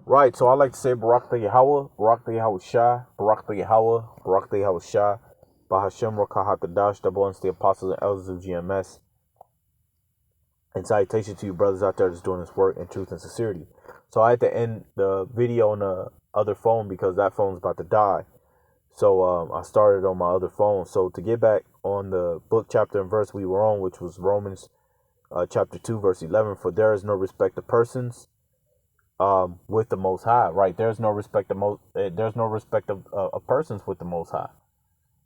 Right, so I like to say Barak the Yahweh, Barak the Yahweh Shah, Barak the Yahweh, Barak the Yahweh Shah, Bahashem Rakahat the Dash, double unto the apostles and elders of GMS. And salutation to you brothers out there that's doing this work in truth and sincerity. So I had to end the video on the other phone because that phone's about to die. So I started on my other phone. So to get back on the book, chapter, and verse we were on, which was Romans chapter 2, verse 11, for there is no respect of persons with the Most High, right? There's no respect of persons with the Most High,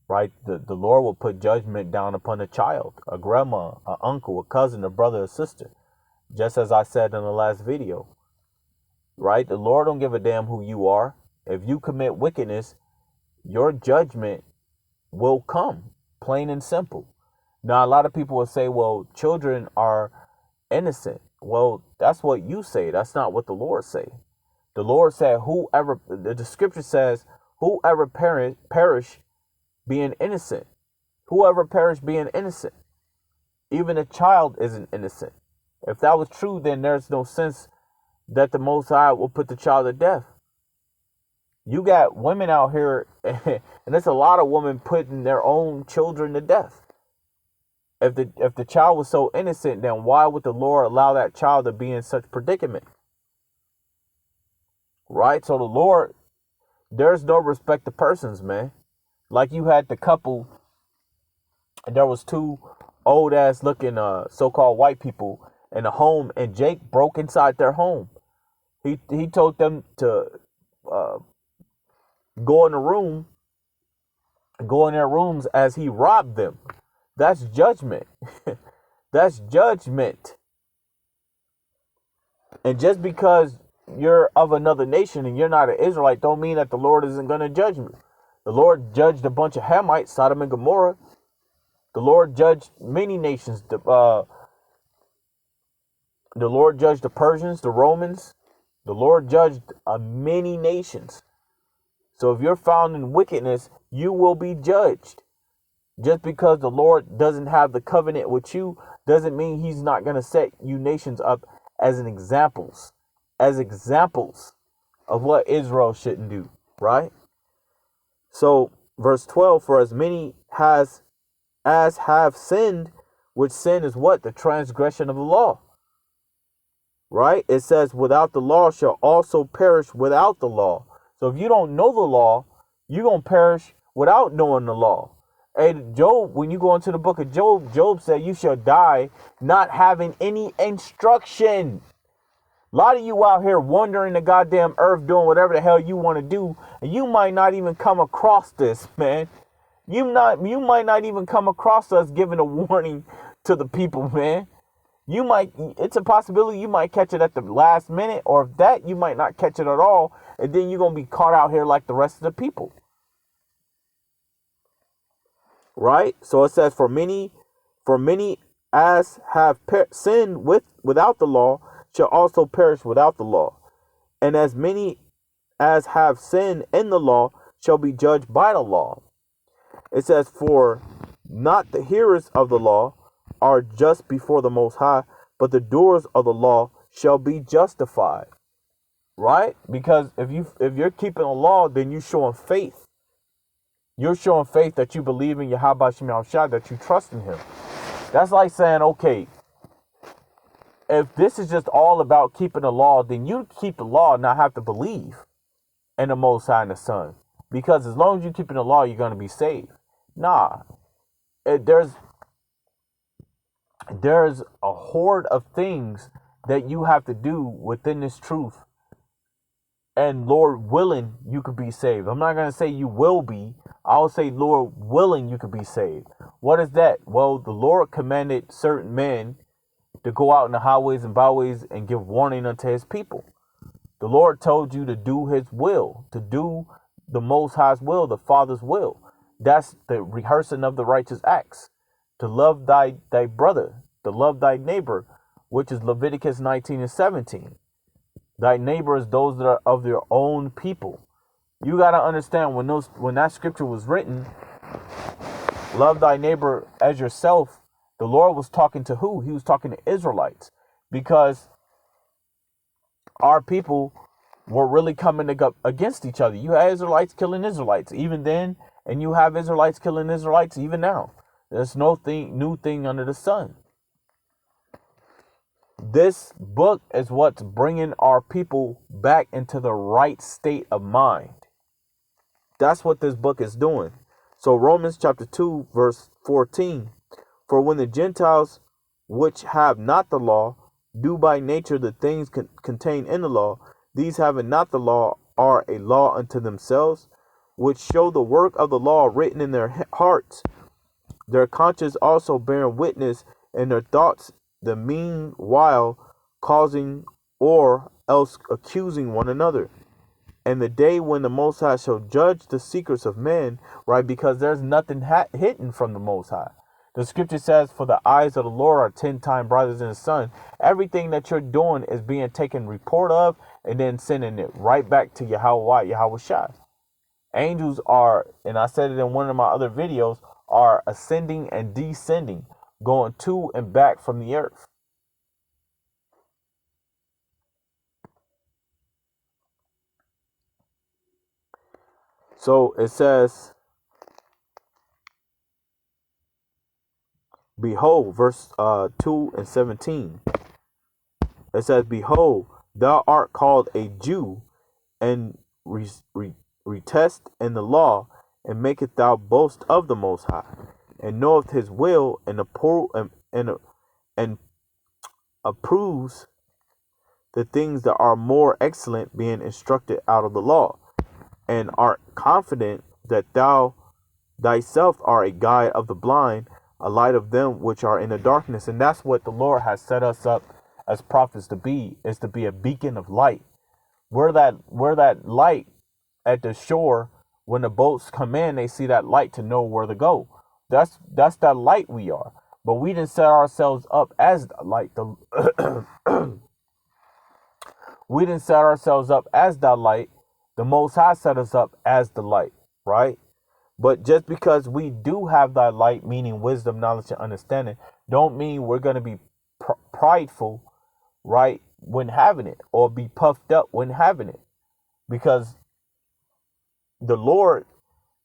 right? The Lord will put judgment down upon a child, a grandma, an uncle, a cousin, a brother, a sister, just as I said in the last video, right? The Lord don't give a damn who you are. If you commit wickedness, your judgment will come, plain and simple. Now, a lot of people will say, well, children are innocent. Well, that's what you say. That's not what the Lord say. The Lord said, the scripture says, whoever perish being innocent. Whoever perish being innocent. Even a child isn't innocent. If that was true, then there's no sense that the Most High will put the child to death. You got women out here, and there's a lot of women putting their own children to death. If the child was so innocent, then why would the Lord allow that child to be in such predicament? Right? So the Lord, there's no respect to persons, man. Like you had the couple, and there was two old ass looking so-called white people in a home, and Jake broke inside their home. He told them to go in their rooms as he robbed them. That's judgment. That's judgment. And just because you're of another nation and you're not an Israelite don't mean that the Lord isn't going to judge you. The Lord judged a bunch of Hamites, Sodom and Gomorrah. The Lord judged many nations. The Lord judged the Persians, the Romans. The Lord judged many nations. So if you're found in wickedness, you will be judged. Just because the Lord doesn't have the covenant with you doesn't mean he's not going to set you nations up as examples of what Israel shouldn't do, right? So verse 12, for as many as have sinned, which sin is what? The transgression of the law, right? It says, without the law shall also perish without the law. So if you don't know the law, you're going to perish without knowing the law. Hey, Job, when you go into the book of Job, Job said you shall die not having any instruction. A lot of you out here wandering the goddamn earth doing whatever the hell you want to do, and you might not even come across this, man. You might not even come across us giving a warning to the people, man. It's a possibility you might catch it at the last minute, or if that, you might not catch it at all, and then you're going to be caught out here like the rest of the people. Right? So it says, for many as have sinned without the law shall also perish without the law. And as many as have sinned in the law shall be judged by the law. It says, for not the hearers of the law are just before the Most High, but the doers of the law shall be justified. Right? Because if you're keeping the law, then you're showing faith. You're showing faith that you believe in Yahweh Shem Yahushua, that you trust in him. That's like saying, okay, if this is just all about keeping the law, then you keep the law and not have to believe in the Most High and the Son. Because as long as you're keeping the law, you're going to be saved. Nah. There's a horde of things that you have to do within this truth. And Lord willing, you could be saved. I'm not going to say you will be. I'll say, Lord willing, you could be saved. What is that? Well, the Lord commanded certain men to go out in the highways and byways and give warning unto his people. The Lord told you to do his will, to do the Most High's will, the Father's will. That's the rehearsing of the righteous acts. To love thy brother, to love thy neighbor, which is Leviticus 19 and 17. Thy neighbor is those that are of their own people. You got to understand when that scripture was written, love thy neighbor as yourself, the Lord was talking to who? He was talking to Israelites, because our people were really coming up against each other. You had Israelites killing Israelites even then, and you have Israelites killing Israelites even now. There's no new thing under the sun. This book is what's bringing our people back into the right state of mind. That's what this book is doing. So Romans chapter 2 verse 14, for when the Gentiles which have not the law do by nature the things contained in the law, these having not the law are a law unto themselves, which show the work of the law written in their hearts, their conscience also bearing witness, and their thoughts the meanwhile causing or else accusing one another. And the day when the Most High shall judge the secrets of men, right? Because there's nothing hidden from the Most High. The scripture says, for the eyes of the Lord are 10 times brighter than the sun. Everything that you're doing is being taken report of and then sending it right back to Yahweh Shai. Angels are, and I said it in one of my other videos, are ascending and descending, going to and back from the earth. So it says, behold, verse 2 and 17. It says, behold, thou art called a Jew, and retest in the law, and maketh thou boast of the Most High, and knoweth his will, and approves the things that are more excellent, being instructed out of the law, and art confident that thou thyself art a guide of the blind, a light of them which are in the darkness. And that's what the Lord has set us up as prophets to be, is to be a beacon of light. We're that light at the shore. When the boats come in, they see that light to know where to go. That's that light we are. But we didn't set ourselves up as the light. We didn't set ourselves up as the light. The Most High set us up as the light, right? But just because we do have that light, meaning wisdom, knowledge, and understanding, don't mean we're going to be prideful, right, when having it, or be puffed up when having it. Because the Lord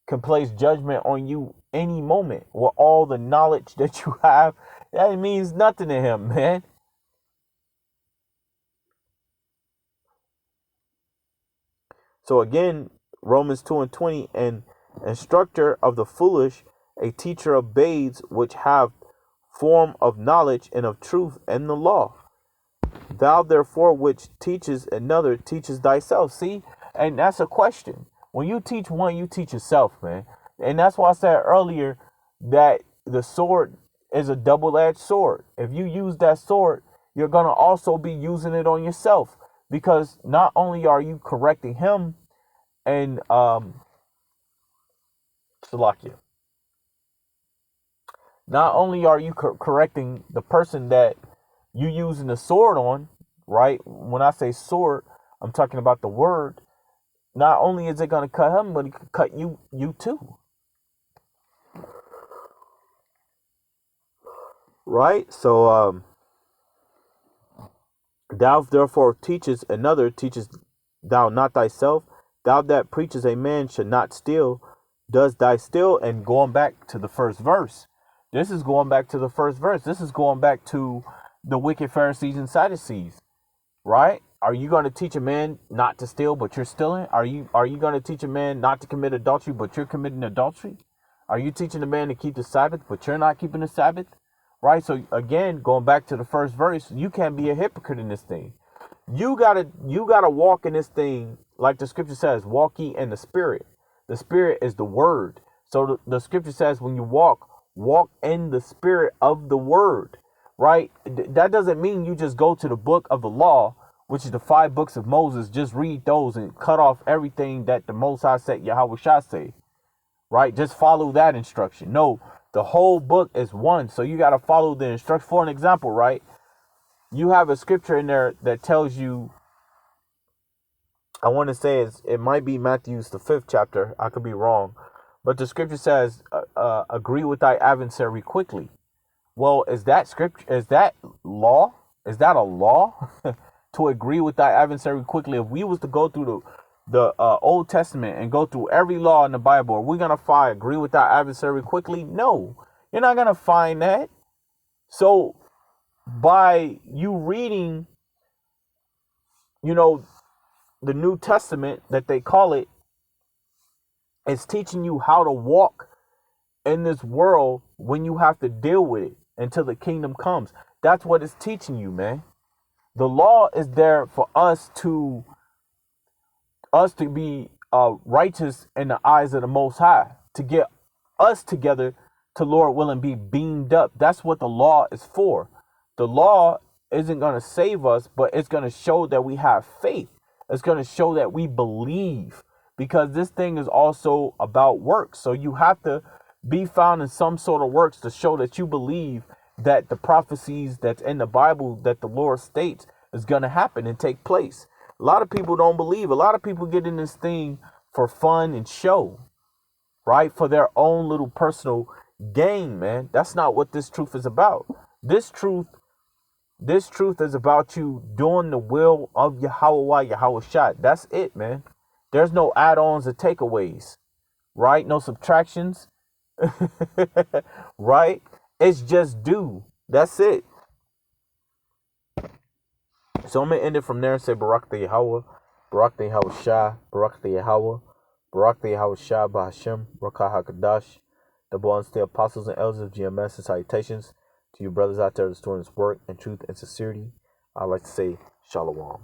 can place judgment on you any moment with all the knowledge that you have. That means nothing to him, man. So again, Romans 2 and 20, an instructor of the foolish, a teacher of babes which have form of knowledge and of truth and the law. Thou therefore which teaches another, teaches thyself. See, and that's a question. When you teach one, you teach yourself, man. And that's why I said earlier that the sword is a double-edged sword. If you use that sword, you're going to also be using it on yourself. Because not only are you correcting him and Salakia, not only are you correcting the person that you using the sword on, right? When I say sword, I'm talking about the word. Not only is it going to cut him, but it could cut you too. Right? So thou therefore teachest another, teachest thou not thyself? Thou that preaches a man should not steal, does thy steal? And going back to the first verse. This is going back to the first verse. This is going back to the wicked Pharisees and Sadducees, right? Are you going to teach a man not to steal, but you're stealing? Are you going to teach a man not to commit adultery, but you're committing adultery? Are you teaching a man to keep the Sabbath, but you're not keeping the Sabbath? Right? So again, going back to the first verse, you can't be a hypocrite in this thing. You gotta walk in this thing like the scripture says, walk ye in the spirit. The spirit is the word. So the scripture says when you walk in the spirit of the word, right? That doesn't mean you just go to the book of the law, which is the 5 books of Moses, just read those and cut off everything that the Most High said Yahweh Shai say, right? Just follow that instruction. No, the whole book is one, so you got to follow the instruction. For an example, right? You have a scripture in there that tells you, I want to say it might be Matthew's the 5th chapter. I could be wrong. But the scripture says, agree with thy adversary quickly. Well, is that scripture? Is that law? Is that a law? to agree with thy adversary quickly. If we was to go through the Old Testament and go through every law in the Bible, are we gonna find agree with thy adversary quickly? No, you're not gonna find that. So by you reading, the New Testament that they call it, it's teaching you how to walk in this world when you have to deal with it until the kingdom comes. That's what it's teaching you, man. The law is there for us to be righteous in the eyes of the Most High, to get us together to, Lord willing, be beamed up. That's what the law is for. The law isn't going to save us, but it's going to show that we have faith. It's going to show that we believe, because this thing is also about works. So you have to be found in some sort of works to show that you believe that the prophecies that's in the Bible that the Lord states is going to happen and take place. A lot of people don't believe. A lot of people get in this thing for fun and show, right? For their own little personal gain, man. That's not what this truth is about. This truth is about you doing the will of Yahweh Shai. That's it, man. There's no add-ons or takeaways, right? No subtractions, right? It's just do. That's it. So I'm going to end it from there and say Barak the Yahweh, Barak the Yahweh Shai, Barak the Yahweh, Barak the Yahweh Shai, Bahashem, Rakah HaKadosh. The ones, the apostles and elders of GMS, and salutations to you brothers out there that's doing this work in truth and sincerity. I'd like to say Shalom.